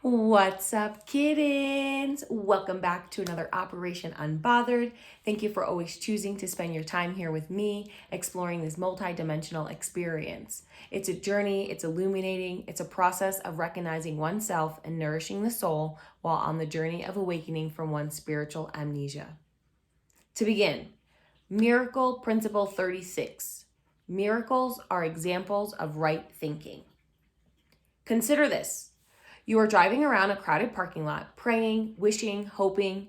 What's up, kittens? Welcome back to another Operation Unbothered. Thank you for always choosing to spend your time here with me, exploring this multidimensional experience. It's a journey, it's illuminating, it's a process of recognizing oneself and nourishing the soul while on the journey of awakening from one's spiritual amnesia. To begin, Miracle Principle 36. Miracles are examples of right thinking. Consider this. You are driving around a crowded parking lot, praying, wishing, hoping,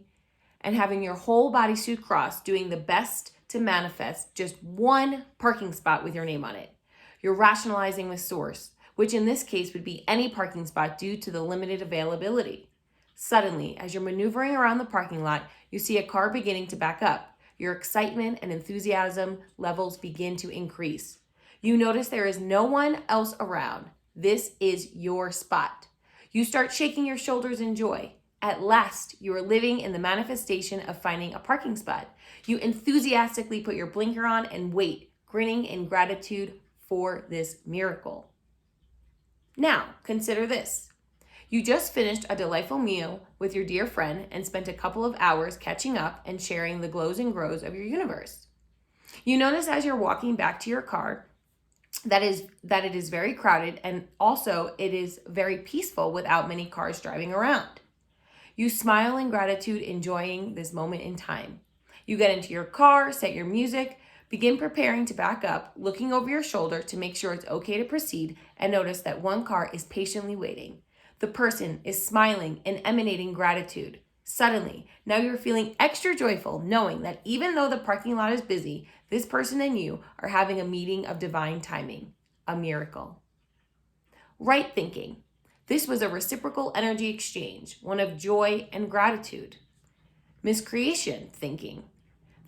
and having your whole bodysuit crossed, doing the best to manifest just one parking spot with your name on it. You're rationalizing with source, which in this case would be any parking spot due to the limited availability. Suddenly, as you're maneuvering around the parking lot, you see a car beginning to back up. Your excitement and enthusiasm levels begin to increase. You notice there is no one else around. This is your spot. You start shaking your shoulders in joy. At last, you are living in the manifestation of finding a parking spot. You enthusiastically put your blinker on and wait, grinning in gratitude for this miracle. Now, consider this. You just finished a delightful meal with your dear friend and spent a couple of hours catching up and sharing the glows and grows of your universe. You notice as you're walking back to your car that it is very crowded, and also it is very peaceful without many cars driving around. You smile in gratitude, enjoying this moment in time. You get into your car, set your music, begin preparing to back up, looking over your shoulder to make sure it's okay to proceed, and notice that one car is patiently waiting. The person is smiling and emanating gratitude. Suddenly, now you're feeling extra joyful knowing that even though the parking lot is busy, this person and you are having a meeting of divine timing, a miracle. Right thinking. This was a reciprocal energy exchange, one of joy and gratitude. Miscreation thinking.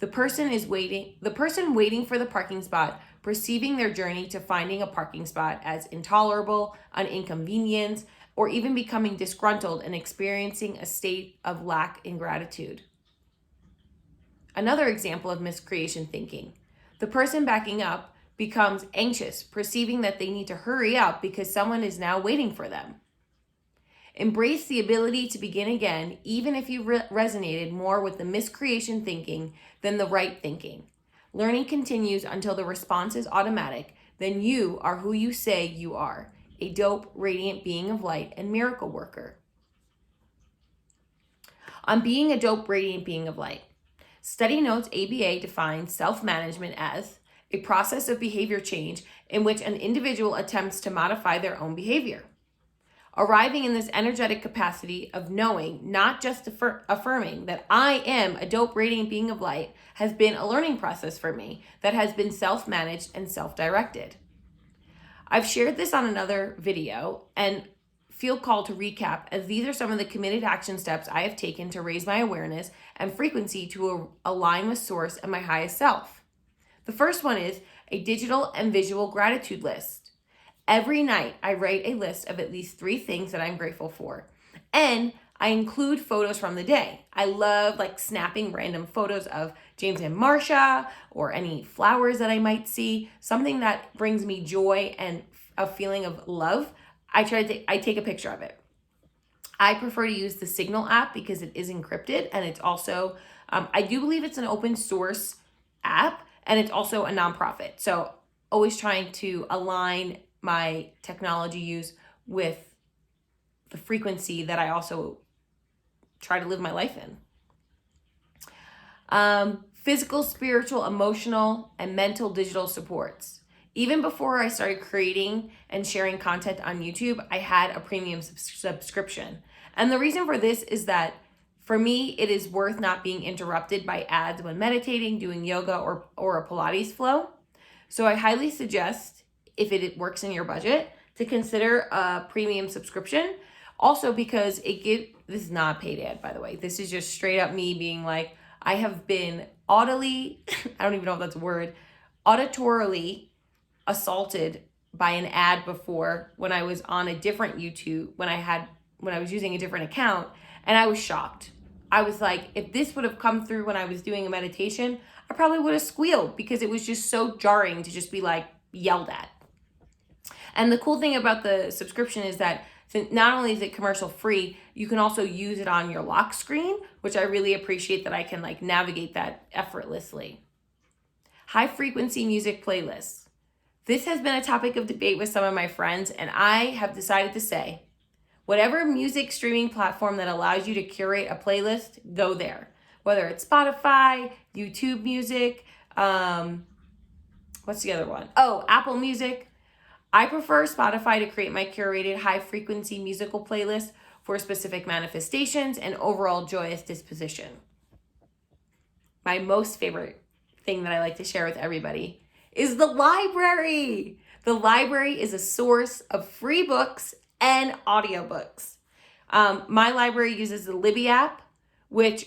The person waiting for the parking spot, perceiving their journey to finding a parking spot as intolerable, an inconvenience, or even becoming disgruntled and experiencing a state of lack in gratitude. Another example of miscreation thinking. The person backing up becomes anxious, perceiving that they need to hurry up because someone is now waiting for them. Embrace the ability to begin again, even if you resonated more with the miscreation thinking than the right thinking. Learning continues until the response is automatic. Then you are who you say you are, a dope, radiant being of light and miracle worker. On being a dope, radiant being of light. Study Notes ABA defines self-management as a process of behavior change in which an individual attempts to modify their own behavior. Arriving in this energetic capacity of knowing, not just affirming that I am a dope, radiant being of light, has been a learning process for me that has been self-managed and self-directed. I've shared this on another video and feel called to recap, as these are some of the committed action steps I have taken to raise my awareness and frequency to align with source and my highest self. The first one is a digital and visual gratitude list. Every night I write a list of at least 3 things that I'm grateful for, and I include photos from the day. I love snapping random photos of James and Marsha or any flowers that I might see, something that brings me joy and a feeling of love. I take a picture of it. I prefer to use the Signal app because it is encrypted, and it's also, I do believe it's an open source app, and it's also a nonprofit. So always trying to align my technology use with the frequency that I also try to live my life in. Physical, spiritual, emotional, and mental digital supports. Even before I started creating and sharing content on YouTube, I had a premium subscription. And the reason for this is that for me, it is worth not being interrupted by ads when meditating, doing yoga, or a Pilates flow. So I highly suggest, if it works in your budget, to consider a premium subscription. Also because this is not a paid ad, by the way. This is just straight up me being like, I have been I don't even know if that's a word, auditorily assaulted by an ad before when I was on a different YouTube, when I was using a different account, and I was shocked. I was like, if this would have come through when I was doing a meditation, I probably would have squealed because it was just so jarring to just be like yelled at. And the cool thing about the subscription is that not only is it commercial free, you can also use it on your lock screen, which I really appreciate that I can like navigate that effortlessly. High frequency music playlists. This has been a topic of debate with some of my friends, and I have decided to say, whatever music streaming platform that allows you to curate a playlist, go there. Whether it's Spotify, YouTube Music, what's the other one? Oh, Apple Music. I prefer Spotify to create my curated high-frequency musical playlist for specific manifestations and overall joyous disposition. My most favorite thing that I like to share with everybody is the library. The library is a source of free books and audiobooks. My library uses the Libby app, which,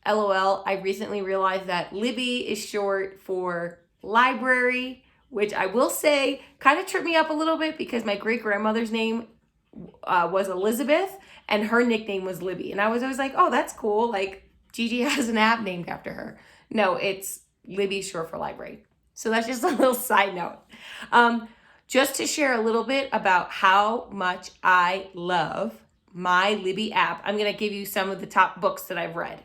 LOL, I recently realized that Libby is short for library, which I will say kind of tripped me up a little bit because my great-grandmother's name was Elizabeth and her nickname was Libby. And I was always like, oh, that's cool. Like, Gigi has an app named after her. No, it's Libby short for library. So that's just a little side note. Just to share a little bit about how much I love my Libby app, I'm going to give you some of the top books that I've read.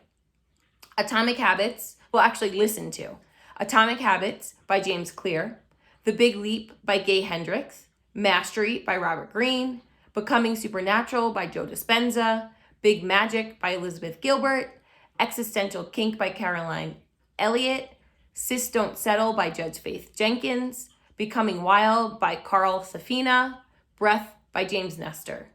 Atomic Habits, well, actually listened to. Atomic Habits by James Clear. The Big Leap by Gay Hendricks. Mastery by Robert Greene. Becoming Supernatural by Joe Dispenza. Big Magic by Elizabeth Gilbert. Existential Kink by Caroline Elliott. Sis Don't Settle by Judge Faith Jenkins. Becoming Wild by Carl Safina. Breath by James Nestor.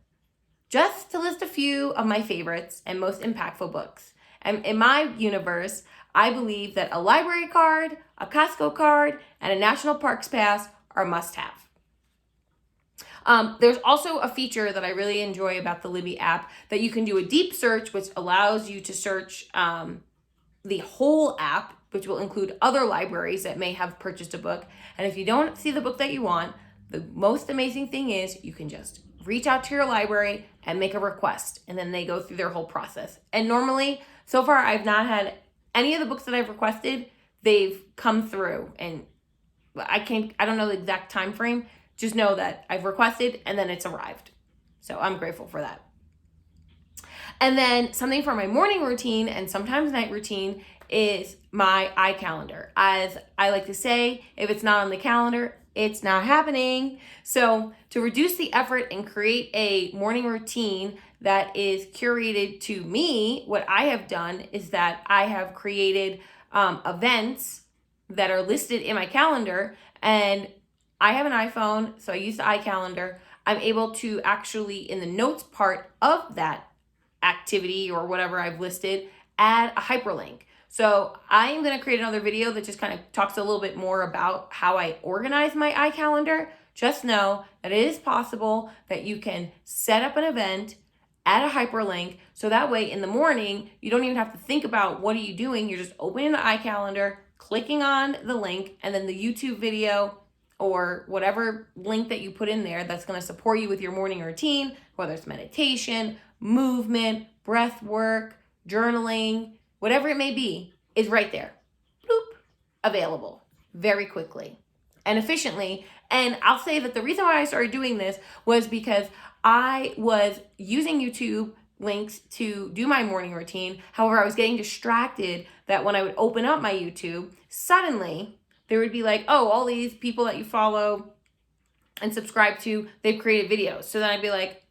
Just to list a few of my favorites and most impactful books. And in my universe, I believe that a library card, a Costco card, and a National Parks Pass are must-have. There's also a feature that I really enjoy about the Libby app that you can do a deep search, which allows you to search the whole app, which will include other libraries that may have purchased a book. And if you don't see the book that you want, the most amazing thing is you can just reach out to your library and make a request, and then they go through their whole process. And normally, so far, I've not had any of the books that I've requested, they've come through, and I don't know the exact time frame, just know that I've requested and then it's arrived. So I'm grateful for that. And then something for my morning routine and sometimes night routine is my iCalendar. As I like to say, if it's not on the calendar, it's not happening. So to reduce the effort and create a morning routine that is curated to me, what I have done is that I have created events that are listed in my calendar, and I have an iPhone, so I use the iCalendar. I'm able to actually, in the notes part of that activity or whatever I've listed, add a hyperlink. So I am going to create another video that just kind of talks a little bit more about how I organize my iCalendar. Just know that it is possible that you can set up an event, add a hyperlink, so that way in the morning, you don't even have to think about what are you doing. You're just opening the iCalendar, clicking on the link, and then the YouTube video or whatever link that you put in there that's going to support you with your morning routine, whether it's meditation, movement, breath work, journaling, whatever it may be, is right there. Bloop, available very quickly and efficiently. And I'll say that the reason why I started doing this was because I was using YouTube links to do my morning routine. However, I was getting distracted that when I would open up my YouTube, suddenly there would be like, oh, all these people that you follow and subscribe to, they've created videos. So then I'd be like,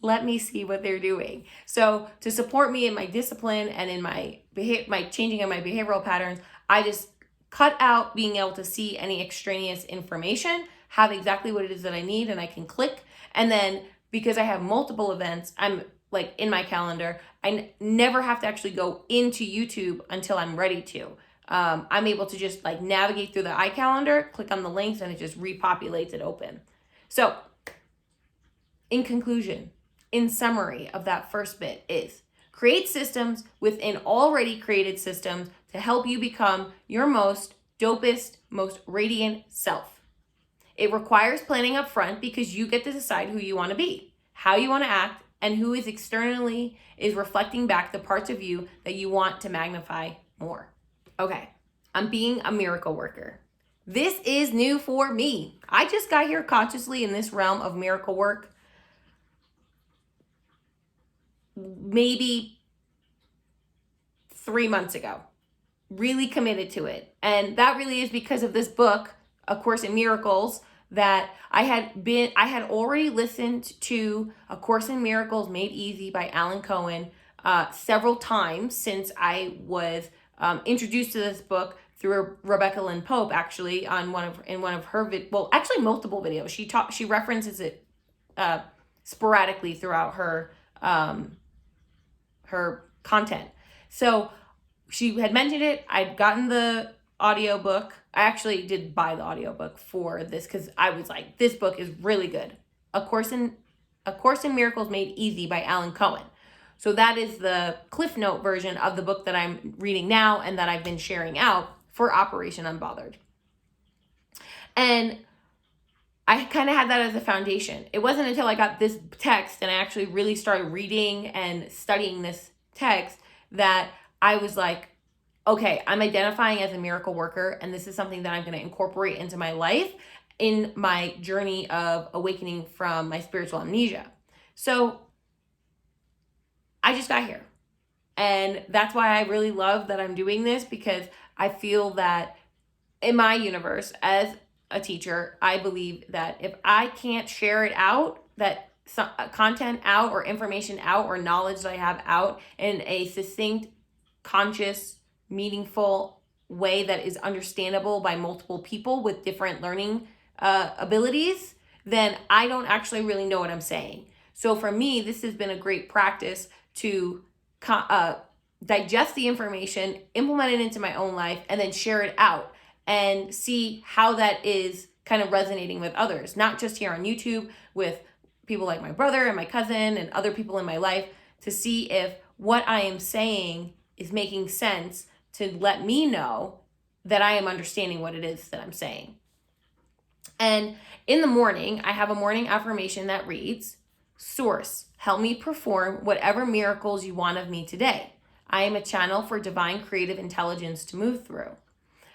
let me see what they're doing. So to support me in my discipline and in my changing of my behavioral patterns, I just cut out being able to see any extraneous information, have exactly what it is that I need, and I can click. And then because I have multiple events, I'm like in my calendar, I never have to actually go into YouTube until I'm ready to. I'm able to just like navigate through the iCalendar, click on the links, and it just repopulates it open. So in conclusion, in summary of that first bit is create systems within already created systems to help you become your most dopest, most radiant self. It requires planning up front because you get to decide who you want to be, how you want to act, and who is externally is reflecting back the parts of you that you want to magnify more. Okay, I'm being a miracle worker. This is new for me. I just got here consciously in this realm of miracle work maybe 3 months ago. Really committed to it. And that really is because of this book, A Course in Miracles, that I had already listened to A Course in Miracles Made Easy by Cohen several times since I was introduced to this book through Rebbecca Lynn Pope, actually, in one of her multiple videos. She references it sporadically throughout her content. So she had mentioned it. I'd gotten the audiobook. I actually did buy the audiobook for this because I was like, this book is really good. A Course in Miracles Made Easy by Cohen. So that is the Cliff Note version of the book that I'm reading now and that I've been sharing out for Operation Unbothered. And I kind of had that as a foundation. It wasn't until I got this text and I actually really started reading and studying this text that I was like, okay, I'm identifying as a miracle worker, and this is something that I'm going to incorporate into my life in my journey of awakening from my spiritual amnesia. So I just got here. And that's why I really love that I'm doing this, because I feel that in my universe as a teacher, I believe that if I can't share it out, that content out or information out or knowledge that I have out in a succinct, conscious, meaningful way that is understandable by multiple people with different learning abilities, then I don't actually really know what I'm saying. So for me, this has been a great practice to digest the information, implement it into my own life, and then share it out and see how that is kind of resonating with others, not just here on YouTube with people like my brother and my cousin and other people in my life, to see if what I am saying is making sense, to let me know that I am understanding what it is that I'm saying. And in the morning, I have a morning affirmation that reads, Source, help me perform whatever miracles you want of me today. I am a channel for divine creative intelligence to move through.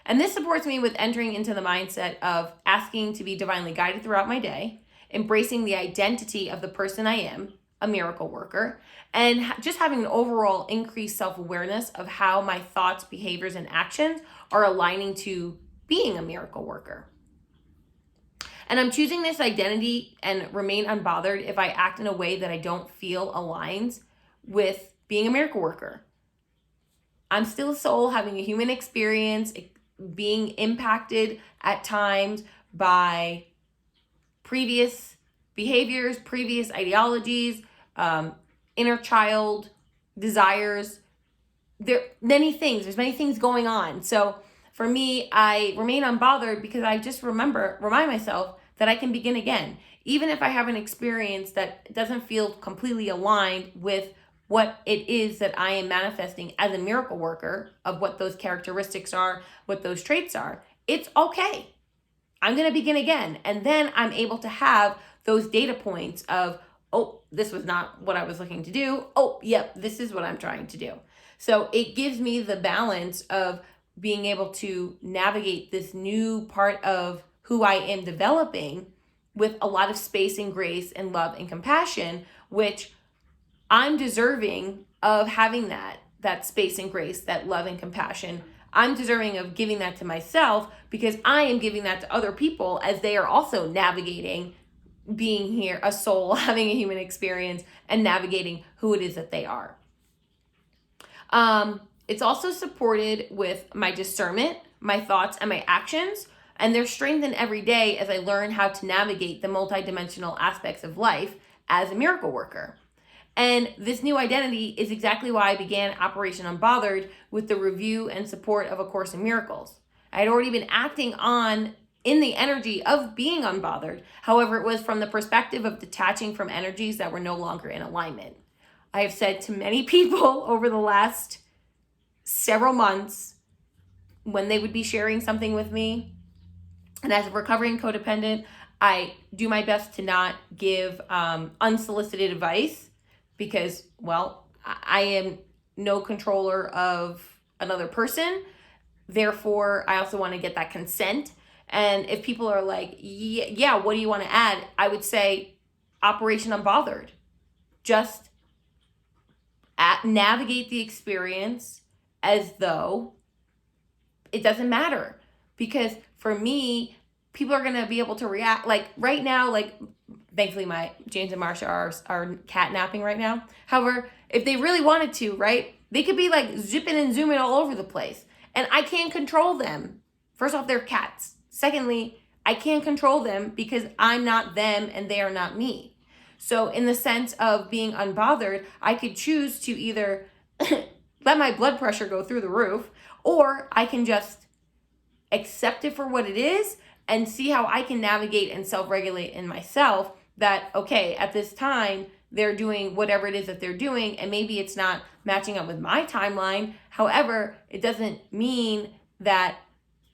And this supports me with entering into the mindset of asking to be divinely guided throughout my day, embracing the identity of the person I am, a miracle worker, and just having an overall increased self-awareness of how my thoughts, behaviors, and actions are aligning to being a miracle worker. And I'm choosing this identity and remain unbothered if I act in a way that I don't feel aligns with being a miracle worker. I'm still a soul having a human experience, being impacted at times by previous behaviors, previous ideologies, inner child desires. There's many things going on. So for me, I remain unbothered because I just remind myself that I can begin again. Even if I have an experience that doesn't feel completely aligned with what it is that I am manifesting as a miracle worker, of what those characteristics are, what those traits are, it's okay. I'm going to begin again. And then I'm able to have those data points of, oh, this was not what I was looking to do. Oh, yep, this is what I'm trying to do. So it gives me the balance of being able to navigate this new part of who I am developing with a lot of space and grace and love and compassion, which I'm deserving of having that space and grace, that love and compassion. I'm deserving of giving that to myself because I am giving that to other people as they are also navigating being here, a soul, having a human experience, and navigating who it is that they are. It's also supported with my discernment, my thoughts, and my actions, and they're strengthened every day as I learn how to navigate the multidimensional aspects of life as a miracle worker. And this new identity is exactly why I began Operation Unbothered with the review and support of A Course in Miracles. I had already been acting in the energy of being unbothered. However, it was from the perspective of detaching from energies that were no longer in alignment. I have said to many people over the last several months, when they would be sharing something with me, and as a recovering codependent, I do my best to not give unsolicited advice. because, well, I am no controller of another person. Therefore, I also want to get that consent. And if people are like, yeah, what do you want to add? I would say Operation Unbothered. Just navigate the experience as though it doesn't matter. Because for me, people are going to be able to react. Like right now, like thankfully my James and Marsha are cat napping right now. However, if they really wanted to, right, they could be like zipping and zooming all over the place. And I can't control them. First off, they're cats. Secondly, I can't control them because I'm not them and they are not me. So in the sense of being unbothered, I could choose to either let my blood pressure go through the roof, or I can just accept it for what it is and see how I can navigate and self-regulate in myself that, okay, at this time, they're doing whatever it is that they're doing, and maybe it's not matching up with my timeline. However, it doesn't mean that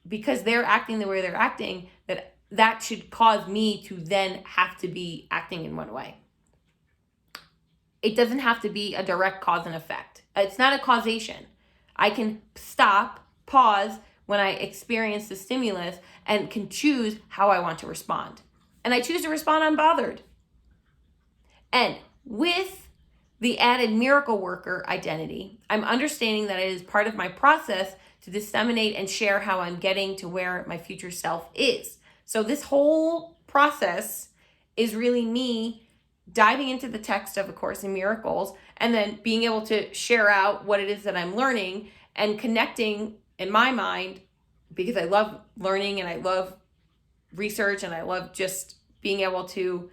because they're acting the way they're acting, that should cause me to then have to be acting in one way. It doesn't have to be a direct cause and effect. It's not a causation. I can stop, pause when I experience the stimulus and can choose how I want to respond. And I choose to respond unbothered. And with the added miracle worker identity, I'm understanding that it is part of my process to disseminate and share how I'm getting to where my future self is. So this whole process is really me diving into the text of A Course in Miracles and then being able to share out what it is that I'm learning and connecting in my mind, because I love learning and I love research and I love just being able to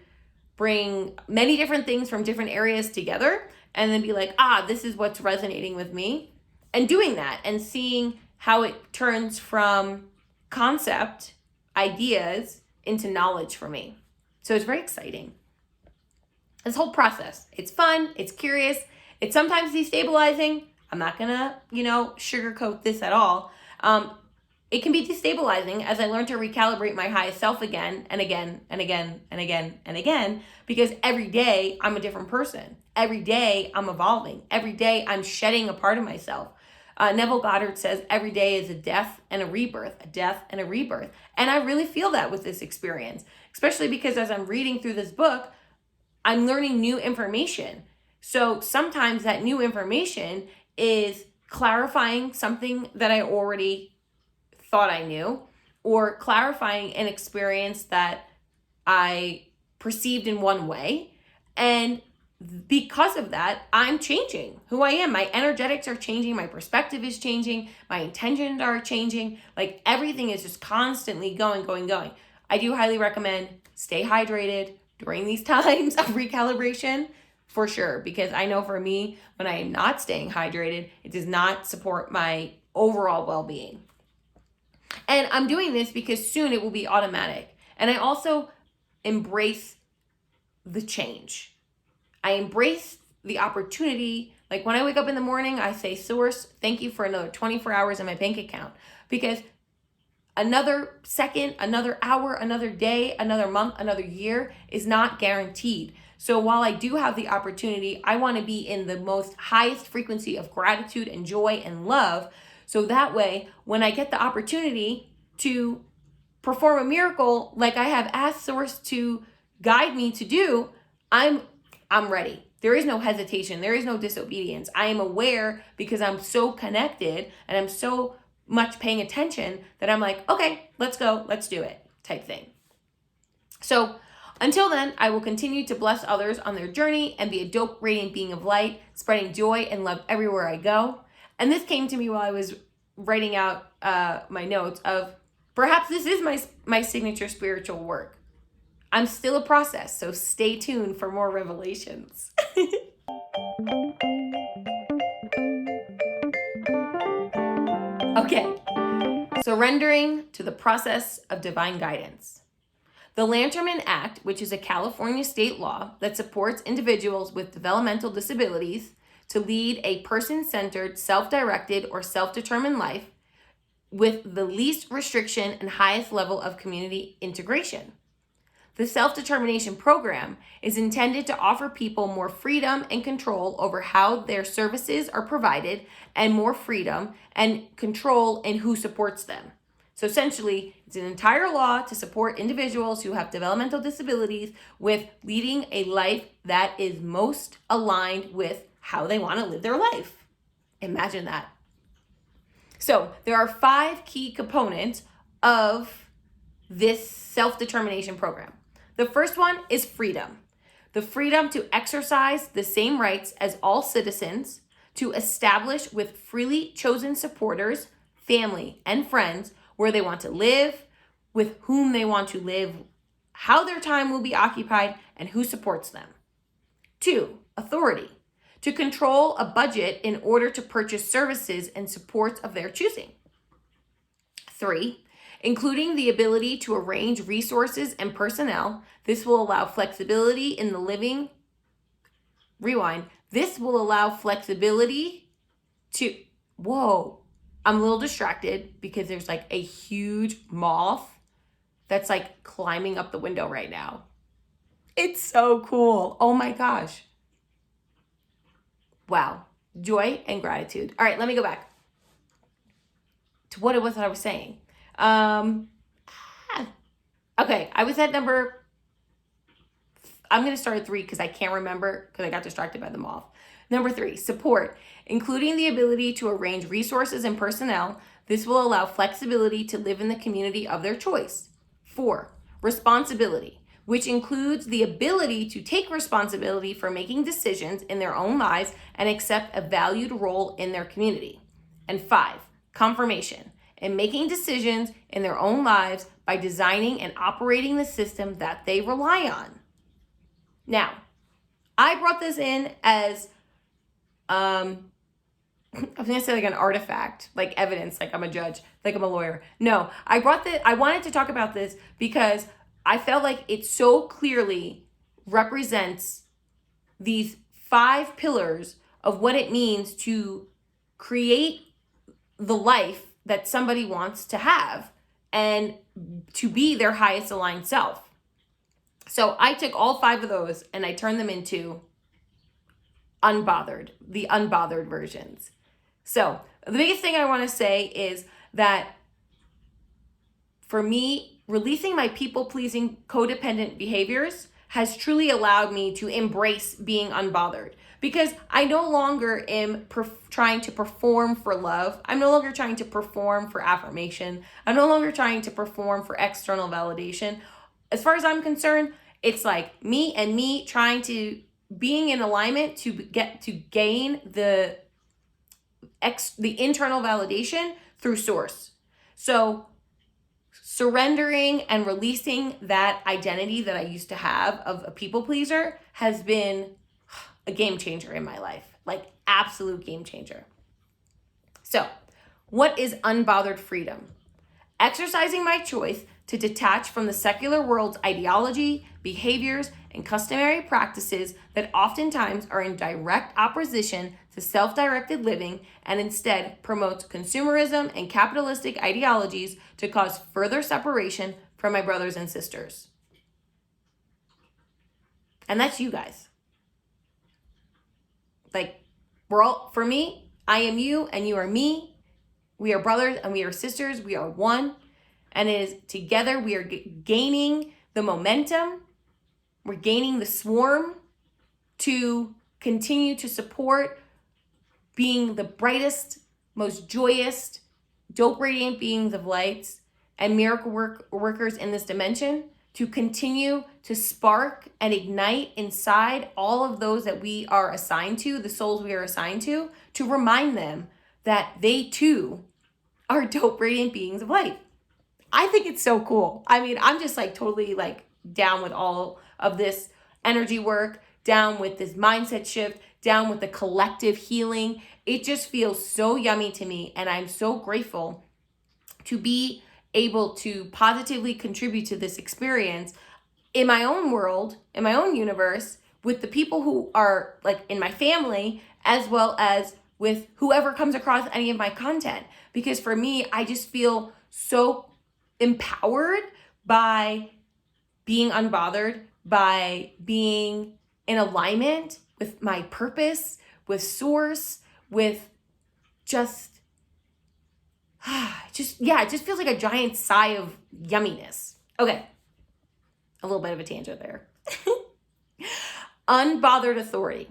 bring many different things from different areas together and then be like, this is what's resonating with me. And doing that and seeing how it turns from concept, ideas, into knowledge for me. So it's very exciting. This whole process, it's fun, it's curious, it's sometimes destabilizing. I'm not gonna, sugarcoat this at all. It can be destabilizing as I learn to recalibrate my highest self again and again and again and again and again, because every day I'm a different person. Every day I'm evolving. Every day I'm shedding a part of myself. Neville Goddard says every day is a death and a rebirth, a death and a rebirth. And I really feel that with this experience, especially because as I'm reading through this book, I'm learning new information. So sometimes that new information is clarifying something that I already thought I knew, or clarifying an experience that I perceived in one way. And because of that, I'm changing who I am. My energetics are changing. My perspective is changing. My intentions are changing. Like everything is just constantly going. I do highly recommend stay hydrated during these times of recalibration for sure. Because I know for me, when I am not staying hydrated, it does not support my overall well-being. And I'm doing this because soon it will be automatic. And I also embrace the change. I embrace the opportunity. Like when I wake up in the morning, I say, Source, thank you for another 24 hours in my bank account. Because another second, another hour, another day, another month, another year is not guaranteed. So while I do have the opportunity, I want to be in the most highest frequency of gratitude and joy and love. So that way, when I get the opportunity to perform a miracle like I have asked Source to guide me to do, I'm ready. There is no hesitation. There is no disobedience. I am aware because I'm so connected and I'm so much paying attention that I'm like, okay, let's go, let's do it type thing. So until then, I will continue to bless others on their journey and be a dope, radiant being of light, spreading joy and love everywhere I go. And this came to me while I was writing out my notes of perhaps this is my signature spiritual work. I'm still a process, so stay tuned for more revelations. Okay, surrendering to the process of divine guidance. The Lanterman Act, which is a California state law that supports individuals with developmental disabilities to lead a person-centered, self-directed, or self-determined life with the least restriction and highest level of community integration. The self-determination program is intended to offer people more freedom and control over how their services are provided, and more freedom and control in who supports them. So essentially, it's an entire law to support individuals who have developmental disabilities with leading a life that is most aligned with how they want to live their life. Imagine that. So there are 5 key components of this self-determination program. The first one is freedom. The freedom to exercise the same rights as all citizens, to establish with freely chosen supporters, family, and friends where they want to live, with whom they want to live, how their time will be occupied, and who supports them. 2, authority. To control a budget in order to purchase services and supports of their choosing. 3, including the ability to arrange resources and personnel. This will allow flexibility in the living. Rewind. This will allow flexibility to, whoa, I'm a little distracted because there's like a huge moth that's like climbing up the window right now. It's so cool. Oh my gosh. Wow. Joy and gratitude. All right, let me go back to what it was that I was saying. Okay, I was at number, I'm going to start at 3 because I can't remember because I got distracted by the moth. Number 3, support, including the ability to arrange resources and personnel. This will allow flexibility to live in the community of their choice. 4, responsibility, which includes the ability to take responsibility for making decisions in their own lives and accept a valued role in their community. And 5, confirmation, in making decisions in their own lives by designing and operating the system that they rely on. Now, I brought this in as, I was gonna say like an artifact, like evidence, like I'm a judge, like I'm a lawyer. No, I wanted to talk about this because I felt like it so clearly represents these 5 pillars of what it means to create the life that somebody wants to have and to be their highest aligned self. So I took all 5 of those and I turned them into Unbothered, the unbothered versions. So the biggest thing I want to say is that for me, releasing my people-pleasing codependent behaviors has truly allowed me to embrace being unbothered, because I no longer am trying to perform for love. I'm no longer trying to perform for affirmation. I'm no longer trying to perform for external validation. As far as I'm concerned, it's like me and me trying to being in alignment to gain the internal validation through source. So surrendering and releasing that identity that I used to have of a people pleaser has been a game changer in my life, like absolute game changer. So, what is unbothered freedom? Exercising my choice to detach from the secular world's ideology, behaviors, and customary practices that oftentimes are in direct opposition to self-directed living, and instead promotes consumerism and capitalistic ideologies to cause further separation from my brothers and sisters. And that's you guys. Like, for me, I am you and you are me. We are brothers and we are sisters. We are one. And it is together we are gaining the momentum. We're gaining the swarm to continue to support being the brightest, most joyous, dope radiant beings of lights and miracle workers in this dimension, to continue to spark and ignite inside all of those that we are assigned to, the souls we are assigned to remind them that they too are dope radiant beings of light. I think it's so cool. I mean, I'm just like totally like down with all of this energy work, down with this mindset shift, down with the collective healing. It just feels so yummy to me. And I'm so grateful to be able to positively contribute to this experience in my own world, in my own universe, with the people who are like in my family, as well as with whoever comes across any of my content. Because for me, I just feel so empowered by being unbothered by being in alignment with my purpose, with source, with just, it just feels like a giant sigh of yumminess. Okay, a little bit of a tangent there. Unbothered authority.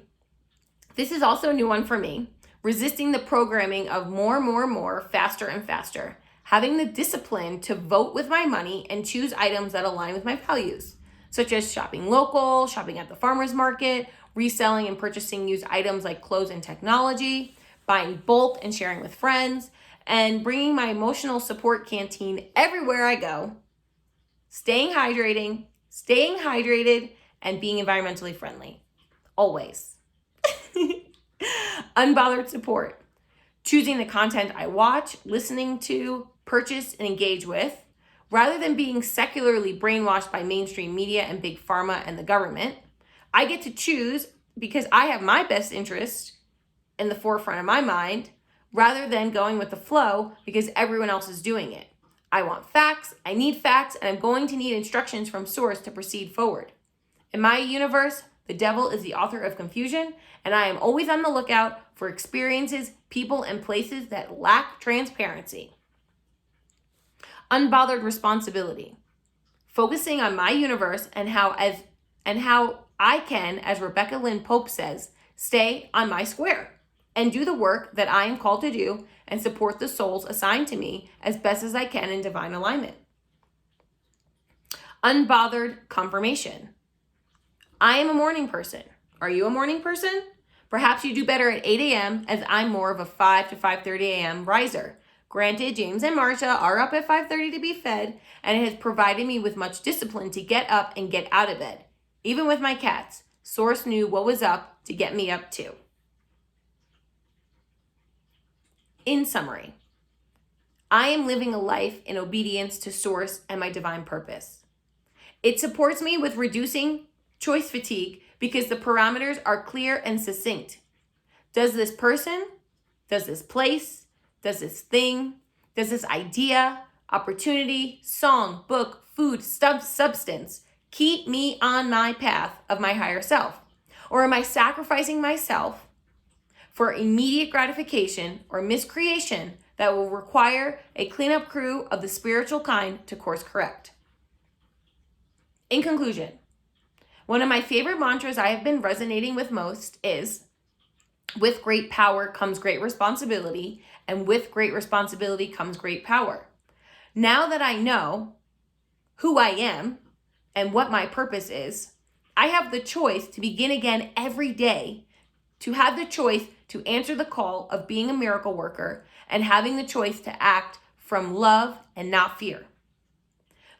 This is also a new one for me. Resisting the programming of more, faster and faster. Having the discipline to vote with my money and choose items that align with my values, such as shopping local, shopping at the farmer's market, reselling and purchasing used items like clothes and technology, buying bulk and sharing with friends, and bringing my emotional support canteen everywhere I go, staying hydrated, and being environmentally friendly. Always. Unbothered support. Choosing the content I watch, listening to, purchase, and engage with, rather than being secularly brainwashed by mainstream media and big pharma and the government. I get to choose because I have my best interest in the forefront of my mind, rather than going with the flow because everyone else is doing it. I want facts, I need facts, and I'm going to need instructions from source to proceed forward. In my universe, the devil is the author of confusion, and I am always on the lookout for experiences, people, and places that lack transparency. Unbothered responsibility. Focusing on my universe and how I can, as Rebbecca Lynn Pope says, stay on my square and do the work that I am called to do and support the souls assigned to me as best as I can in divine alignment. Unbothered confirmation. I am a morning person. Are you a morning person? Perhaps you do better at 8 a.m. as I'm more of a 5 to 5:30 a.m. riser. Granted, James and Marsha are up at 5:30 to be fed, and it has provided me with much discipline to get up and get out of bed. Even with my cats, Source knew what was up to get me up too. In summary, I am living a life in obedience to Source and my divine purpose. It supports me with reducing choice fatigue because the parameters are clear and succinct. Does this person, does this place, does this thing, does this idea, opportunity, song, book, food, substance keep me on my path of my higher self? Or am I sacrificing myself for immediate gratification or miscreation that will require a cleanup crew of the spiritual kind to course correct? In conclusion, one of my favorite mantras I have been resonating with most is, with great power comes great responsibility, and with great responsibility comes great power. Now that I know who I am and what my purpose is, I have the choice to begin again every day, to have the choice to answer the call of being a miracle worker and having the choice to act from love and not fear.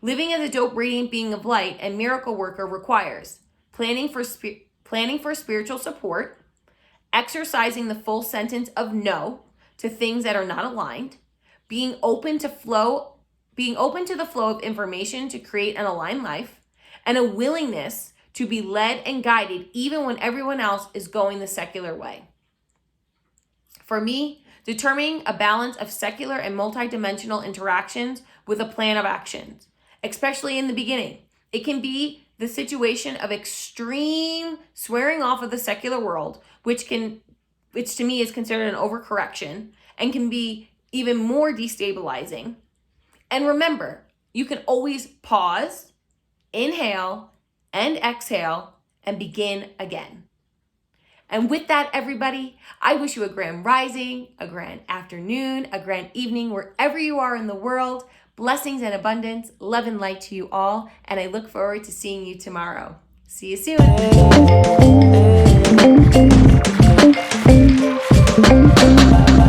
Living as a dope, radiant being of light and miracle worker requires planning for spiritual support, exercising the full sentence of no to things that are not aligned, being open to the flow of information to create an aligned life, and a willingness to be led and guided even when everyone else is going the secular way. For me, determining a balance of secular and multidimensional interactions with a plan of actions, especially in the beginning. It can be the situation of extreme swearing off of the secular world, which to me is considered an overcorrection and can be even more destabilizing. And remember, you can always pause, inhale, and exhale, and begin again. And with that, everybody, I wish you a grand rising, a grand afternoon, a grand evening, wherever you are in the world. Blessings and abundance, love and light to you all, and I look forward to seeing you tomorrow. See you soon.